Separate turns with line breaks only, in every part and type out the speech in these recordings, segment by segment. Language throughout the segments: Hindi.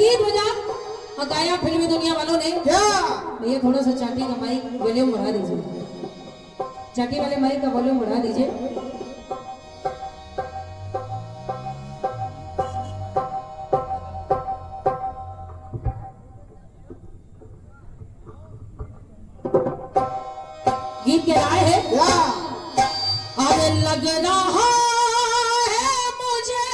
गीत बजा और गाया फिल्मी दुनिया वालों ने
क्या
भैया थोड़ा सा चाटी का माइक वॉल्यूम बढ़ा दीजिए, चाटी वाले माइक का वॉल्यूम बढ़ा दीजिए। गीत क्या राय है? अरे लग रहा है मुझे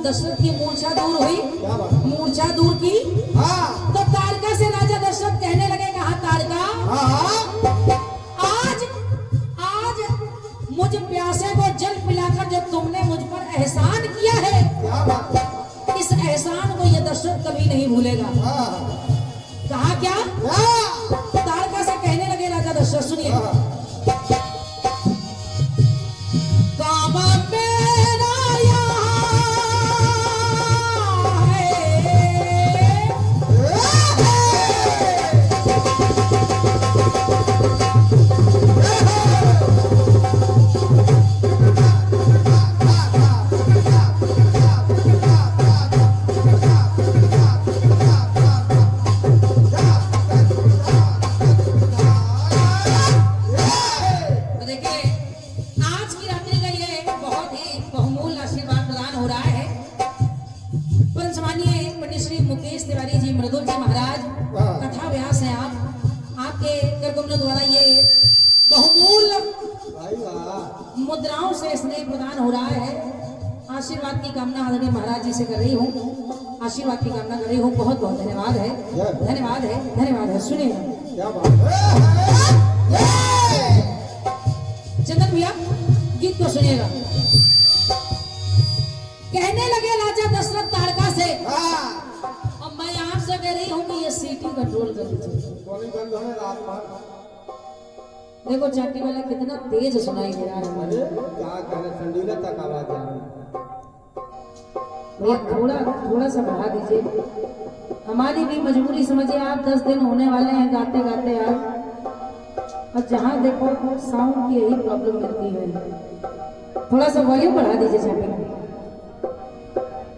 दशरथ की मूर्छा दूर हुई, मूर्छा दूर की तो तारका से राजा दशरथ कहने लगे कहा तारका आज आज मुझ प्यासे को जल पिलाकर जो तुमने मुझ पर एहसान किया है, इस एहसान को ये दशरथ कभी नहीं भूलेगा। कहा क्या? तारका से कहने लगे राजा दशरथ सुनिए, मुद्राओं से स्नेह प्रदान हो रहा है। आशीर्वाद की कामना आदरणीय महाराज जी से कर रही हूँ, आशीर्वाद की कामना कर रही हूँ। बहुत बहुत धन्यवाद है, धन्यवाद है, धन्यवाद है। सुनिए चंदन भैया, गीत को सुनिएगा। कहने लगे राजा दशरथ ताड़का से, और मैं आपसे कह रही हूँ कि ये सीटी कंट्रोल कर लीजिए। देखो चाटी वाला कितना तेज सुनाई दे रहा है।
क्या कहना, ठंडीला तक आवाज आ रही है।
भैया थोड़ा सा बढ़ा दीजिए, हमारी भी मजबूरी समझिए। आप 10 दिन होने वाले हैं गाते गाते आज, और जहाँ देखो साउंड की यही प्रॉब्लम मिलती है। थोड़ा सा वॉल्यूम बढ़ा दीजिए चाटी में।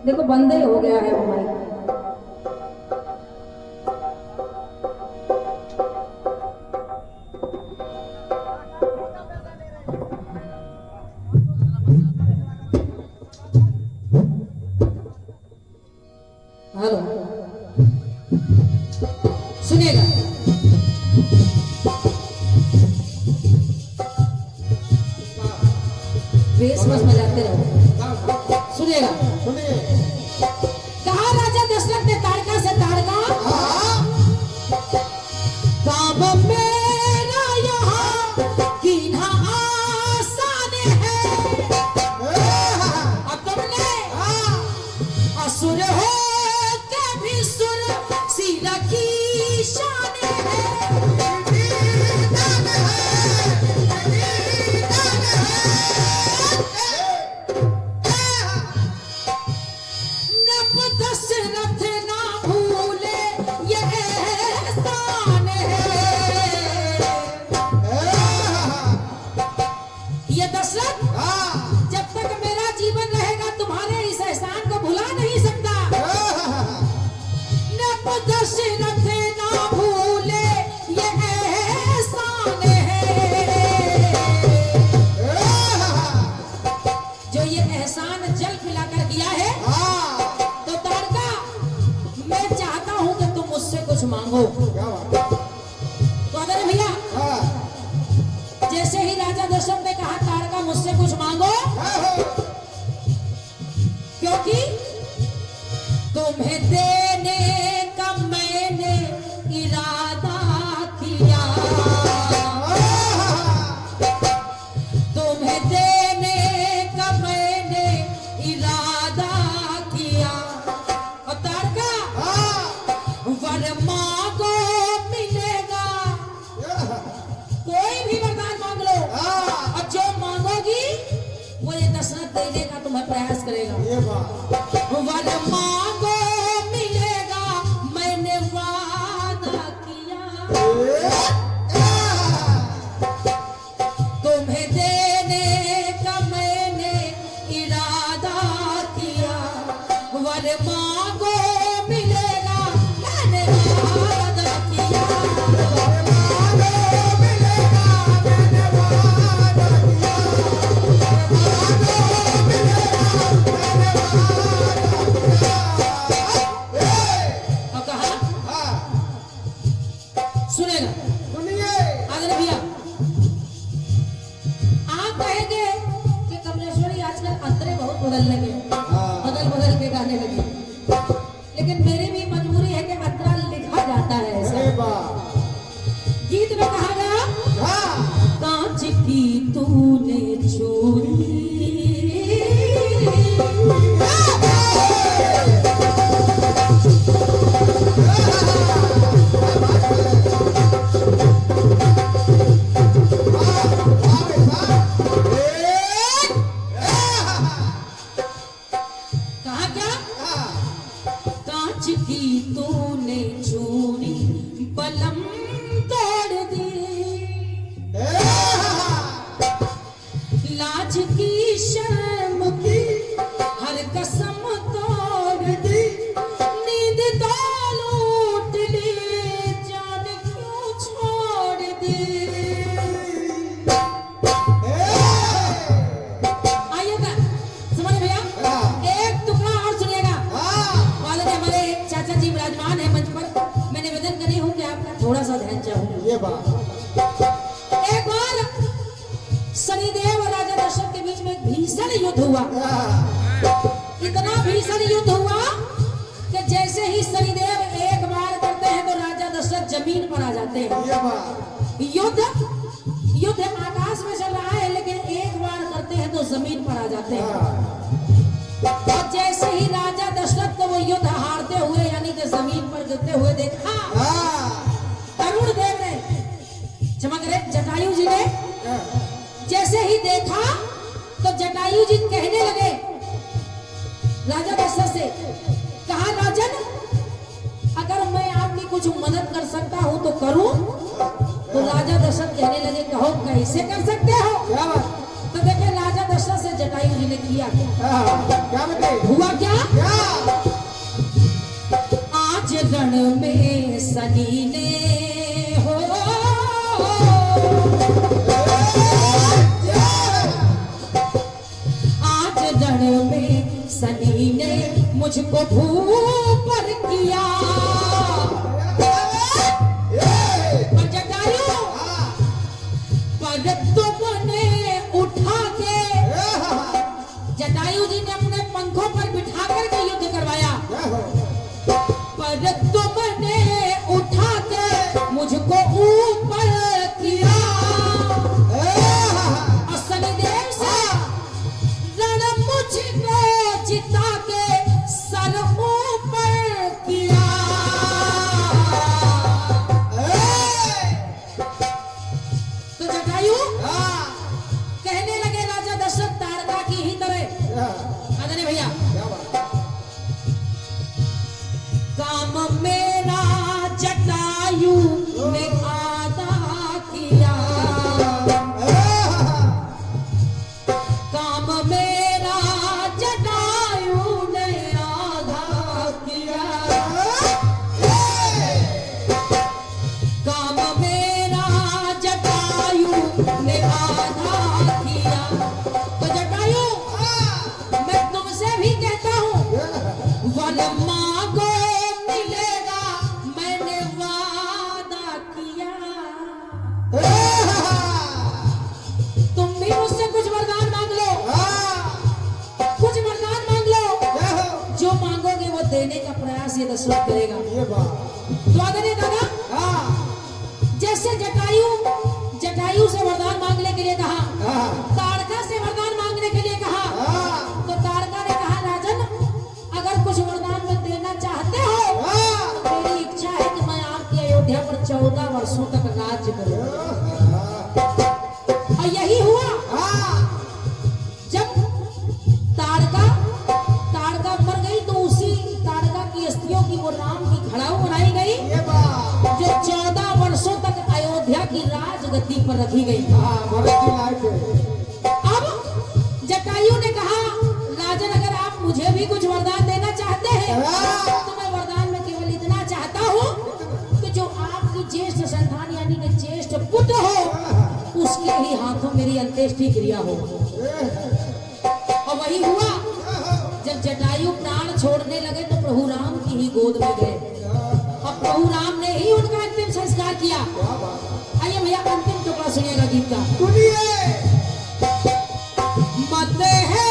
देखो बंद ही हो गया है वो माइक। हेलो, सुनिएगा। बेस बस बजाते रहो, सुनिएगा। कहा राजा दशरथ ने ताड़का से, ताड़का काम मेरा यहाँ कीन्हा आसान है, अब तुमने असुर हो के भी सुर सीधा की शान है। नब दशरथ ना भूले ये एहसान है। ये दशरथ जब तक मेरा जीवन रहेगा तुम्हारे इस एहसान को भुला नहीं सकता। नब दशरथ ना भूले ये एहसान है। जो ये एहसान जल पिलाकर किया है, तो ताड़का मैं चाहता हूं कि तुम मुझसे कुछ मांगो। तो अगर भैया जैसे ही राजा दशरथ ने कहा ताड़का मुझसे कुछ मांगो, क्योंकि तुम्हें देने का मैंने इरादा किया, तुम्हें देने का मैंने इरादा किया। और ताड़का वर मांगो मिलेगा, कोई भी वरदान मांग लो, और जो मांगोगी वो ये दशरथ देने का तुम्हें प्रयास करेगा। वर मांगो मिलेगा, मैंने वादा किया, तुम्हें देने का मैंने इरादा किया। वर मांगो मिलेगा, मैंने वादा किया। और कहा, सुनेगा आगे भैया। आप कहेंगे कि कमलेश्वरी आजकल अंतरे बहुत बदल लगे, बदल के गाने लगे, लेकिन मेरी भी मजबूरी है कि अंतरा लिखा जाता है ऐसा। गीत में कहा गया, कांच की तूने चोरी, कहा क्या, कांच की तूने चोरी बलम तोड़ दी, लाज की शर्म की हर कसम तोड़ दी, नींद तो लूट ली, जान क्यों छोड़ दी। आइएगा समझ भैया, एक टुकड़ा और सुनिएगा। वाले हमारे चाचा जी विराजमान है मंच पर, मैं निवेदन करी हूँ कि आपका थोड़ा सा ध्यान चाहूंगी। एक बार शनिदेव और राजा दशरथ के बीच में एक भीषण युद्ध हुआ। इतना भीषण युद्ध हुआ कि जैसे ही शनिदेव एक बार करते हैं तो राजा दशरथ जमीन पर आ जाते हैं। युद्ध आकाश में चल रहा है, लेकिन एक बार करते हैं तो जमीन पर आ जाते हैं। और हुए देखा। अरुण देव ने चमक रहे जटायु जी ने जैसे ही देखा तो जटायु जी कहने लगे राजा दशरथ से, कहा राजन अगर मैं आपकी कुछ मदद कर सकता हूं तो करूं। तो राजा दशरथ कहने लगे कहो कैसे कर सकते हो। तो देखे राजा दशरथ से जटायु जी ने किया क्या हुआ क्या, आज रण में सनी ने हो आज रण में सनी ने मुझको भूपर किया। पर जटायु पर तुमने उठा के जटायु जी ने अपने पंखों पर बिठा करके युद्ध करवाया। पर तुमने उठा के मुझको ऊपर किया और शनिदेव से रण मुझको जिता के सर ऊपर किया। तो जटायु कहने लगे राजा दशरथ ताड़का की ही तरह, आदरणीय भैया, काम मेरा जटायु ने आधा किया, काम मेरा जटायु ने आधा किया, काम मेरा जटायु ने आधा किया। तो जटायु मैं तुमसे भी कहता हूं वन मांगो मिलेगा, मैंने वादा किया। तुम भी मुझसे कुछ वरदान मांग लो, कुछ वरदान मांग लो, जो मांगोगे वो देने का प्रयास ये दशरथ करेगा। तो आदरणीय दादा जैसे जटायु से वरदान मांगने के लिए कहा, ताड़का से वरदान मांगने के लिए कहा, तो ताड़का ने कहा राजन अगर कुछ वरदान में देना चाहते हो तो मेरी इच्छा है कि मैं आपकी अयोध्या पर 14 वर्षों तक राज्य करूं। और यही हुआ जब ताड़का मर गई तो उसी ताड़का की अस्थियों की वो राम की घड़ाऊ बनाई गई जो 14 वर्षों तक अयोध्या की राजगद्दी पर रखी गई। अब जटायु ने कहा राजन अगर आप मुझे भी कुछ वरदान देना चाहते हैं तो मैं वरदान में केवल इतना चाहता हूँ कि जो आपकी ज्येष्ठ संतान यानी कि ज्येष्ठ पुत्र हो उसके ही हाथों मेरी अंत्येष्टि क्रिया हो। और वही हुआ जब जटायु प्राण छोड़ने लगे तो प्रभु राम की ही गोद में गए और प्रभु राम ने ही उनका अंतिम संस्कार किया। आइए भैया अंतिम टुकड़ा सुनिएगा गीत का। मत है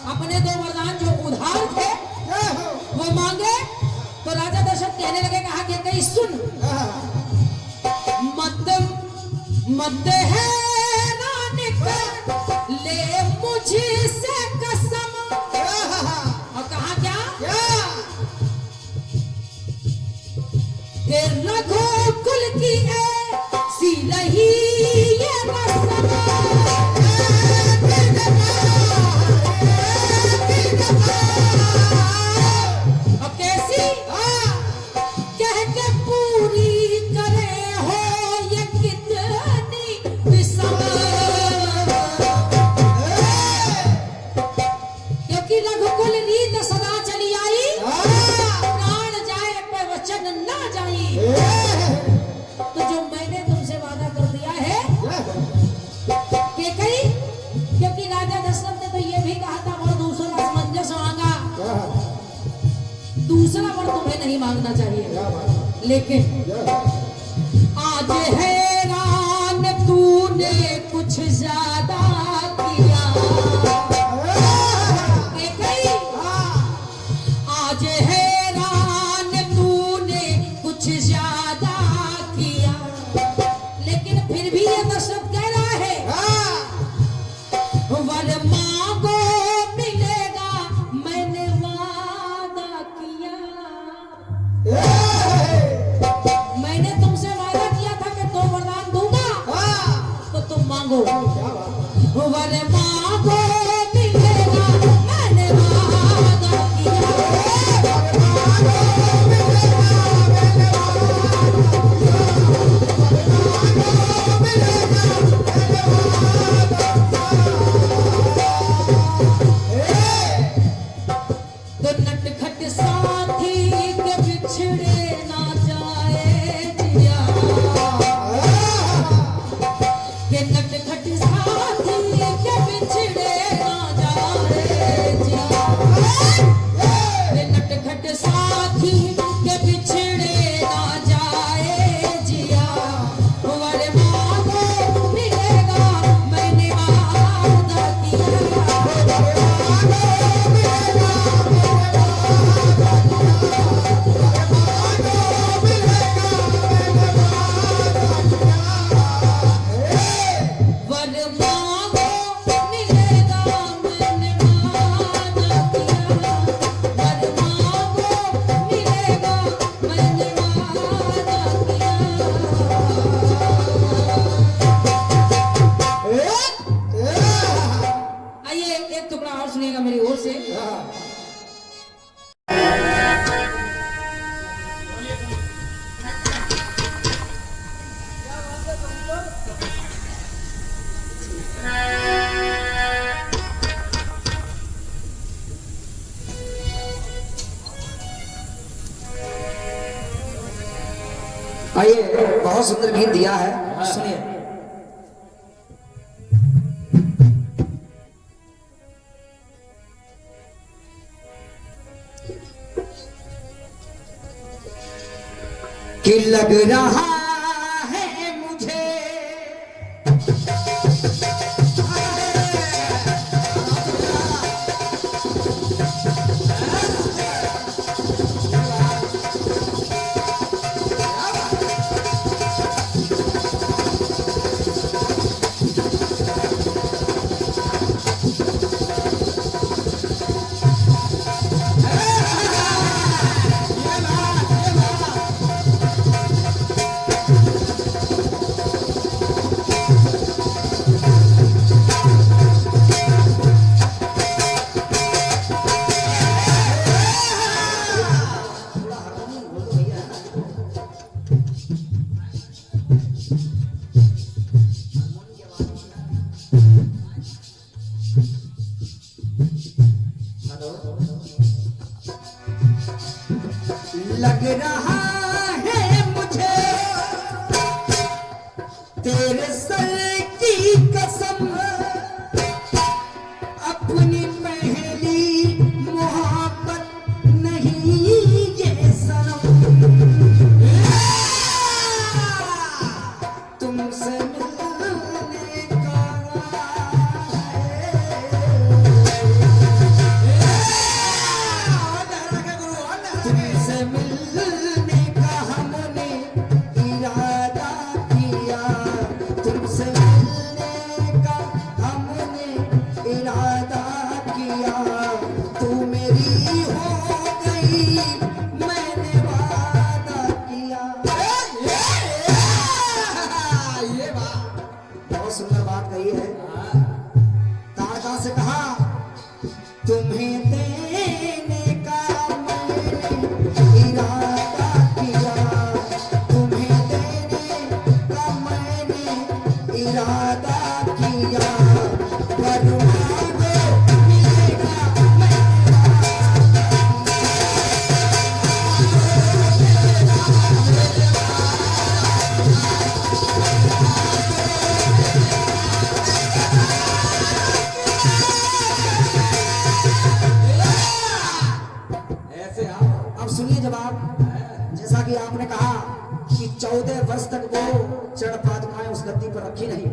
अपने 2 वरदान जो उधार थे वो मांगे तो राजा दशरथ कहने लगे कहा कि कहीं सुन मत है नानिक ले मुझसे कसम। और कहा क्या कि रघुकुल की ऐसी रही ये रस्म। तो जो मैंने तुमसे वादा कर दिया है कि कई, क्योंकि राजा दशरथ ने तो ये भी कहा था और दूसरा समंजस मांगा, दूसरा वर तुम्हें नहीं मांगना चाहिए, लेकिन आज है तूने कुछ ज्यादा किया। आज हैरान तूने कुछ ज्यादा किया, लेकिन फिर भी ये दशरथ कह रहा है वर मांगो मिलेगा, मैंने वादा किया। मैंने तुमसे वादा किया था कि तो वरदान दूंगा, तो तुम मांगो। वर मांगो मिलेगा, मैंने वादा किया। तो नटखट साथी के बिछड़े ना जाए जिया, के नटखट साथी के बिछड़े ना जाए जिया, के नटखट साथी के बिछड़े ना जाए जिया। वर मांगो मिलेगा, मैंने वादा किया। वर मांगो मिलेगा, मैंने वादा किया। वर मांगो मिलेगा, मैंने वादा किया। आइए एक टुकड़ा और सुनिएगा मेरी ओर से।
आइए, बहुत सुंदर गीत दिया है, सुनिए। कि लग रहा है मुझे लग रहा है मुझे तेरे सर की कसम, अपनी पहली मोहब्बत नहीं ये सनम। तुमसे मिलने का तुमसे मिलने का हमने इरादा किया, तुमसे मिलने का हमने इरादा किया। तू मेरी हो गई, मैंने वादा किया। ये बात बहुत सुंदर बात कही है। तारका से कहा तुम्हें देने का मैंने इरादा किया, तुम्हें देने का मैंने इरादा किया। पर मांगो मिलेगा,
ऐसे आओ।
अब सुनिए जवाब। जैसा कि आपने कहा कि 14 वर्ष तक वो चरण पादुकाएं उस गद्दी पर रखी नहीं,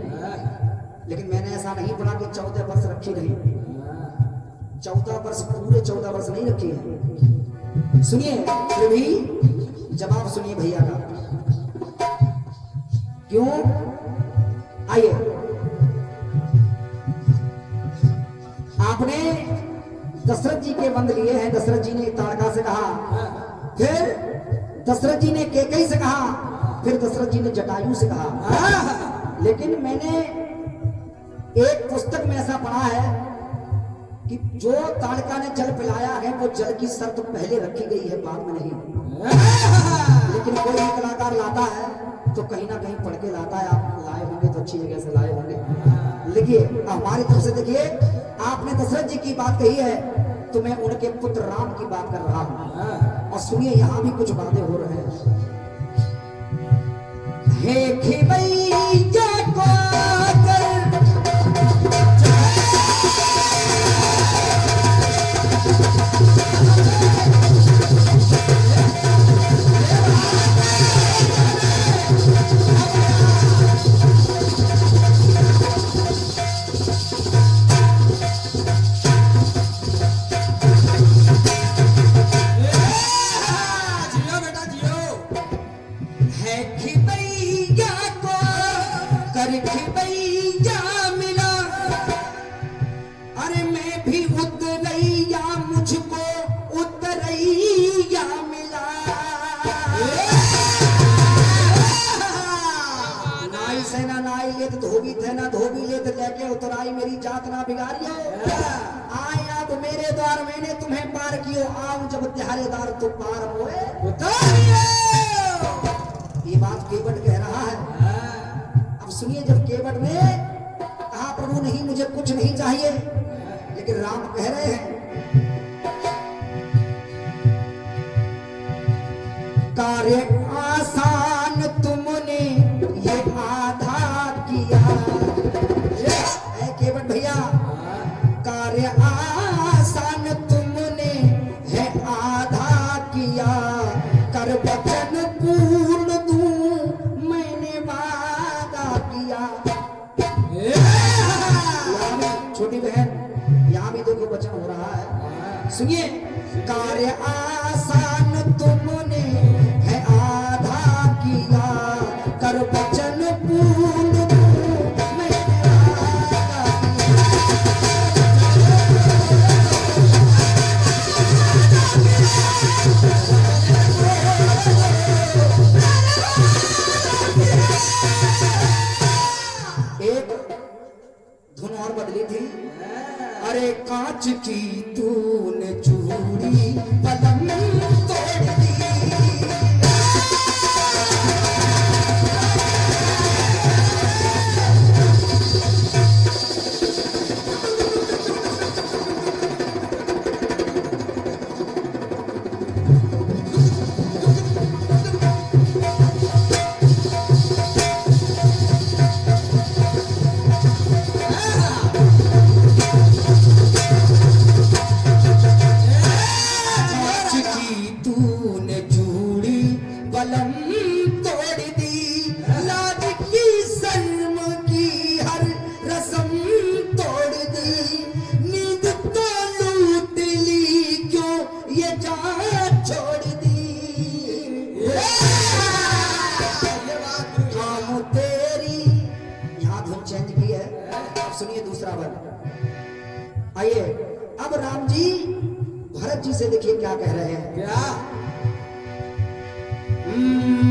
लेकिन मैंने ऐसा नहीं पढ़ा कि 14 वर्ष रखी नहीं, 14 वर्ष पूरे 14 वर्ष नहीं रखी है। सुनिए फिर भी जवाब सुनिए भैया का, क्यों? आइए, आपने दशरथ जी के बंद लिए हैं, दशरथ जी ने ताड़का से कहा, फिर दशरथ जी ने कैकेयी से कहा, फिर दशरथ जी ने जटायु से कहा। लेकिन मैंने एक पुस्तक में ऐसा पढ़ा है कि जो ताड़का ने जल पिलाया है वो जल की शर्त पहले रखी गई है, बाद में नहीं। लेकिन कोई भी कलाकार लाता है तो कहीं ना कहीं पढ़ के लाता है, आप लाए होंगे तो अच्छी जगह से लाए होंगे। लिखिए हमारी तरफ से, देखिए आपने दशरथ जी की बात कही है तो मैं उनके पुत्र राम की बात कर रहा हूं। और सुनिए यहां भी कुछ बातें हो रहे हैं। हे खिबैया को धोबी थे ना धोबी ले तो लेके उतराई, मेरी जात ना बिगाड़ियो। आए अब मेरे द्वार मैंने तुम्हें पार कियो, आओ जब तुम्हारे द्वार तो पार होए उतारियो। ये बात केवट कह रहा है। अब सुनिए, जब केवट ने कहा प्रभु नहीं मुझे कुछ नहीं चाहिए, लेकिन राम कह रहे हैं कार्य आसान तुमने ये आधा किया। केवट भैया, कार्य आसान तुमने है आधा किया, कर वचन पूर्ण दूं मैंने वादा किया। छोटी बहन यहाँ भी देखो वचन हो रहा है, सुनिए। कार्य आसान तुमने है आधा किया, कर वचन पूर्ण दूं मैंने वादा किया। एक धुन और बदली थी। अरे कांच की तूने चूड़ी पलंग तोड़ दी, सुनिए दूसरा वर्ग। आइए अब राम जी भरत जी से देखिए क्या कह रहे हैं। क्या?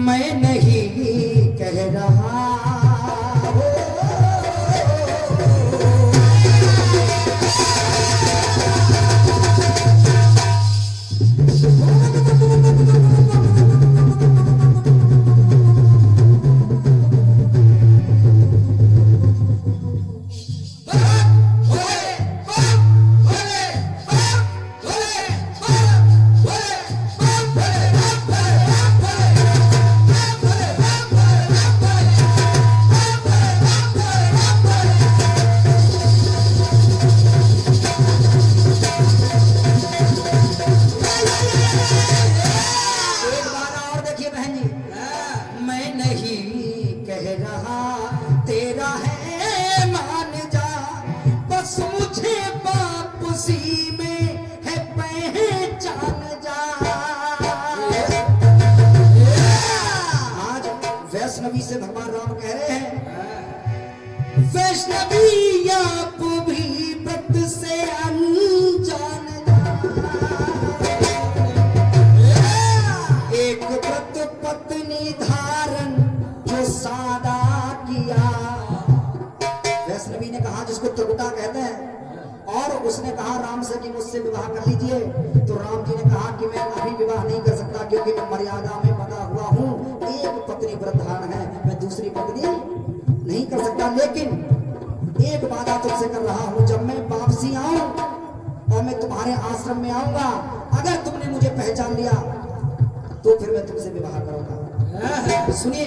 मैं नहीं कह रहा से भगवान राम कह रहे हैं, वैष्णवी आप भी व्रत से अनजान, एक व्रत पत्नी धारण जो सादा किया। वैष्णवी ने कहा, जिसको त्रिकुटा कहते हैं, और उसने कहा राम से कि मुझसे विवाह कर लीजिए। तो राम जी ने कहा कि मैं अभी विवाह नहीं कर सकता, क्योंकि मैं मर्यादा में बंधा हुआ हूँ, एक पत्नी व्रत धारण है, मैं दूसरी पत्नी नहीं कर सकता। लेकिन एक वादा तुमसे कर रहा हूँ, जब मैं वापसी आऊं और मैं तुम्हारे आश्रम में आऊंगा, अगर तुमने मुझे पहचान लिया तो फिर मैं तुमसे विवाह करूंगा। सुनिए,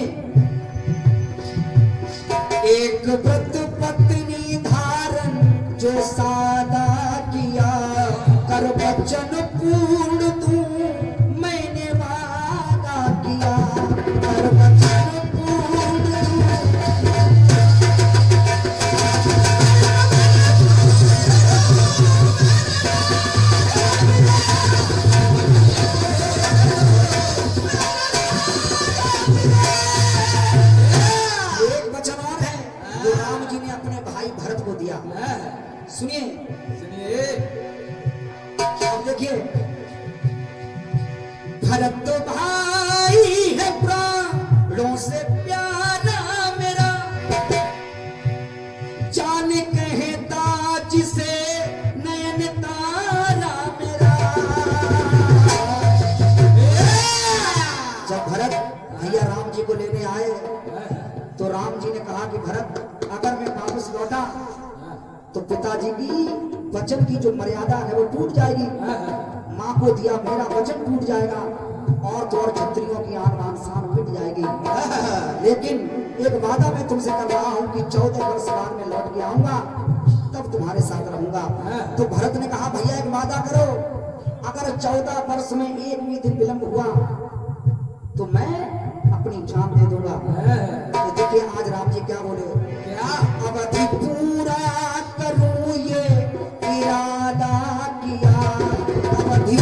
एक व्रत पत्नी धारण जो सादा किया, कर वचन पूर्ण तू मैंने वादा किया, कर वचन पूर्ण सुनिए। अब देखिए, भरत तो भाई है प्राणों से प्यारा मेरा, जाने कहता जिसे नयन तारा मेरा। जब भरत भैया राम जी को लेने आए तो राम जी ने कहा कि भरत, अगर मैं वापस लौटा तो पिताजी की वचन की जो मर्यादा है वो टूट जाएगी, माँ को दिया मेरा वचन टूट जाएगा, और तो और क्षत्रियों की आन बान शान मिट जाएगी। लेकिन एक वादा मैं तुमसे कर रहा हूँ कि 14 वर्ष बाद में लौट के आऊंगा, तब तुम्हारे साथ रहूंगा। तो भरत ने कहा, भैया एक वादा करो, अगर 14 वर्ष में एक भी दिन विलंब हुआ तो मैं अपनी जान दे दूंगा। तो देखिए आज राम जी क्या बोले, अवधि पूरा करूं ये इरादा किया, अवधि